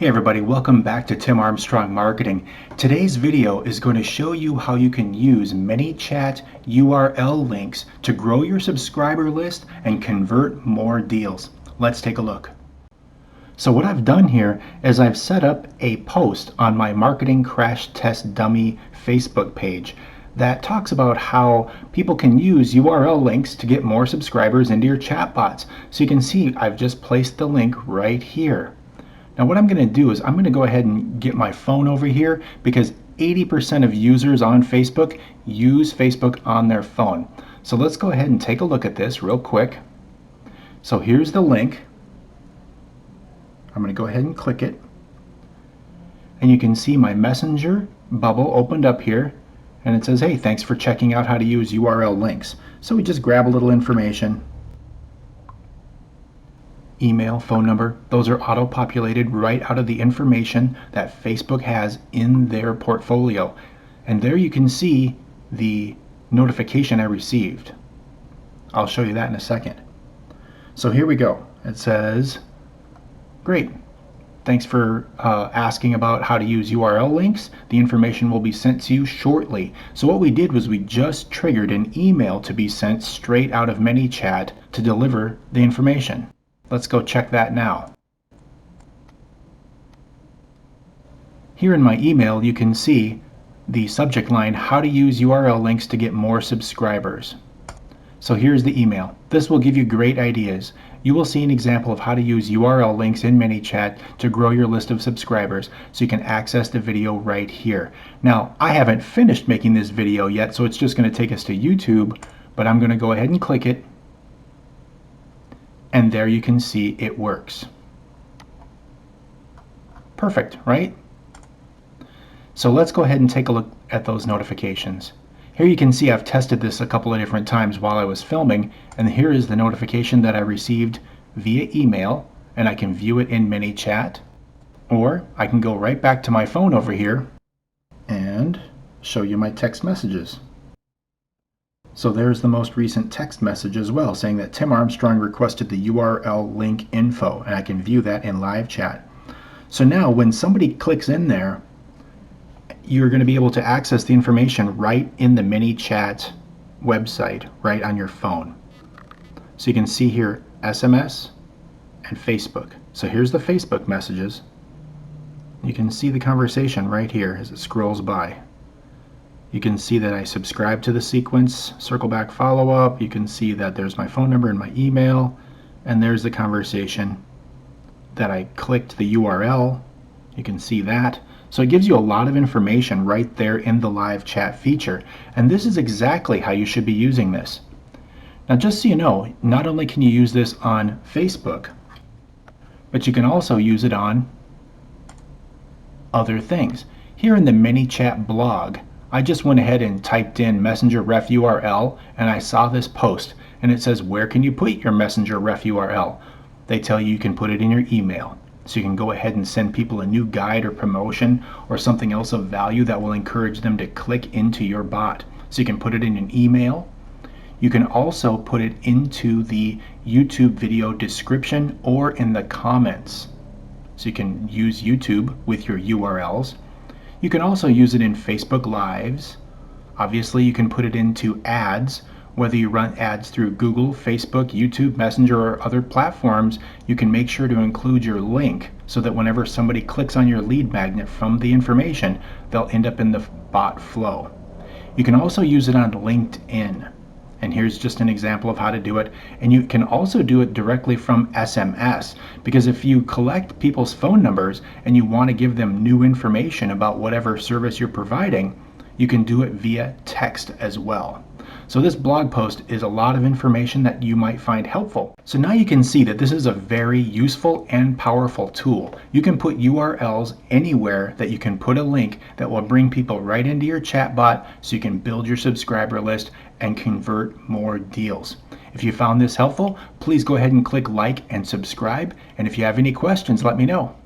Hey everybody, welcome back to Tim Armstrong Marketing. Today's video is going to show you how you can use ManyChat URL links to grow your subscriber list and convert more deals. Let's take a look. So what I've done here is I've set up a post on my Marketing Crash Test Dummy Facebook page that talks about how people can use URL links to get more subscribers into your chatbots. So you can see I've just placed the link right here. Now what I'm going to do is I'm going to go ahead and get my phone over here because 80% of users on Facebook use Facebook on their phone. So let's go ahead and take a look at this real quick. So here's the link. I'm going to go ahead and click it. And you can see my messenger bubble opened up here. And it says, hey, thanks for checking out how to use URL links. So we just grab a little information. Email, phone number, those are auto-populated right out of the information that Facebook has in their portfolio. And there you can see the notification I received. I'll show you that in a second. So here we go. It says, great. Thanks for asking about how to use URL links. The information will be sent to you shortly. So what we did was we just triggered an email to be sent straight out of ManyChat to deliver the information. Let's go check that now. Here in my email, you can see the subject line, how to use URL links to get more subscribers. So here's the email. This will give you great ideas. You will see an example of how to use URL links in ManyChat to grow your list of subscribers, so you can access the video right here. Now, I haven't finished making this video yet, so it's just going to take us to YouTube, but I'm going to go ahead and click it. And there you can see it works. Perfect, right? So let's go ahead and take a look at those notifications. Here you can see I've tested this a couple of different times while I was filming, and here is the notification that I received via email, and I can view it in ManyChat, or I can go right back to my phone over here and show you my text messages. So there's the most recent text message as well, saying that Tim Armstrong requested the URL link info, and I can view that in live chat. So now when somebody clicks in there, you're going to be able to access the information right in the ManyChat website, right on your phone. So you can see here SMS and Facebook. So here's the Facebook messages. You can see the conversation right here as it scrolls by. You can see that I subscribe to the sequence, circle back follow-up. You can see that there's my phone number and my email, and there's the conversation that I clicked the URL. You can see that. So it gives you a lot of information right there in the live chat feature. And this is exactly how you should be using this. Now, just so you know, not only can you use this on Facebook, but you can also use it on other things. Here in the ManyChat blog, I just went ahead and typed in messenger ref URL, and I saw this post, and it says, where can you put your messenger ref URL? They tell you can put it in your email. So you can go ahead and send people a new guide or promotion or something else of value that will encourage them to click into your bot. So you can put it in an email. You can also put it into the YouTube video description or in the comments. So you can use YouTube with your URLs. You can also use it in Facebook Lives. Obviously, you can put it into ads. Whether you run ads through Google, Facebook, YouTube, Messenger, or other platforms, you can make sure to include your link so that whenever somebody clicks on your lead magnet from the information, they'll end up in the bot flow. You can also use it on LinkedIn. And here's just an example of how to do it. And you can also do it directly from SMS, because if you collect people's phone numbers and you want to give them new information about whatever service you're providing, you can do it via text as well. So this blog post is a lot of information that you might find helpful. So now you can see that this is a very useful and powerful tool. You can put URLs anywhere that you can put a link that will bring people right into your chatbot so you can build your subscriber list and convert more deals. If you found this helpful, please go ahead and click like and subscribe. And if you have any questions, let me know.